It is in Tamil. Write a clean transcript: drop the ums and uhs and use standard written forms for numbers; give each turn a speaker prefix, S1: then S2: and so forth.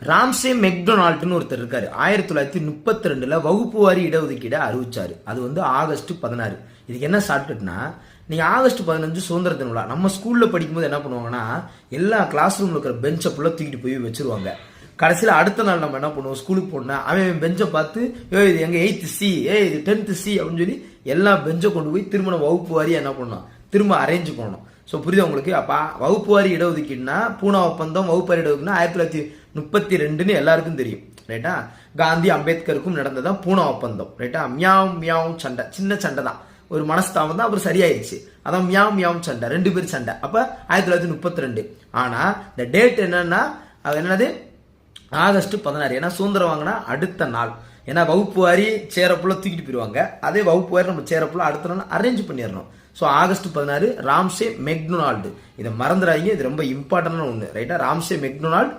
S1: ராம்சே மெக்டொனால்ட்னு ஒருத்தர் இருக்காரு. 1932 வகுப்பு வாரி இடஒதுக்கீடை அறிவிச்சாரு. அது வந்து ஆகஸ்ட் 16. இதுக்கு என்ன ஷார்ட்கட்னா, நீங்க ஆகஸ்ட் 15 சுதந்திர தின விழா நம்ம ஸ்கூல்ல படிக்கும்போது என்ன பண்ணுவாங்கன்னா, எல்லா கிளாஸ் ரூம்ல இருக்கிற பெஞ்சை ஃபுல்லா தூக்கிட்டு போய் வச்சிருவாங்க. கடைசியில் அடுத்த நாள் நம்ம என்ன பண்ணுவோம், ஸ்கூலுக்கு போனா அவன் பெஞ்சை பார்த்து இது எங்க 8th C, இது 10th C அப்படின்னு சொல்லி எல்லா பெஞ்சை கொண்டு போய் திரும்ப வகுப்பு வாரியா என்ன பண்ணோம், திரும்ப அரேஞ்ச் பண்ணணும். ஸோ புரியுது உங்களுக்கு? அப்போ வகுப்பு வாரி இடஒதுக்கீடுனா பூனா ஒப்பந்தம், வகுப்பு வாரி இடஒதுக்கீடுனா 1932 எல்லாருக்கும் தெரியும், ரைட்டா? காந்தி அம்பேத்கருக்கும் நடந்ததான் பூனா ஒப்பந்தம், ரைட்டா? மியாவ் மியாவ் சண்டை, சின்ன சண்டை தான், ஒரு மனஸ்தாபம் தான், அப்புறம் சரியாயிடுச்சு. அதான் மியாவ் மியாவ் சண்டை, 2 பேர் சண்டை. அப்ப 1932. ஆனா இந்த டேட் என்னன்னா, அது என்னது, ஆகஸ்ட் 16. ஏன்னா சுதந்திரம் வாங்கினா அடுத்த நாள். ஏன்னா வகுப்பு வாரி சேரப்புல தூக்கிட்டு போயிடுவாங்க, அதே வகுப்பு வாரி நம்ம சேரப்புல அடுத்த நாள் அரேஞ்ச் பண்ணிடணும். So August 16 Ramsay MacDonald. இதை மறந்துடாதீங்க, இது ரொம்ப இம்பார்ட்டன்டான ஒன்று, ரைட்டா? Ramsay McDonald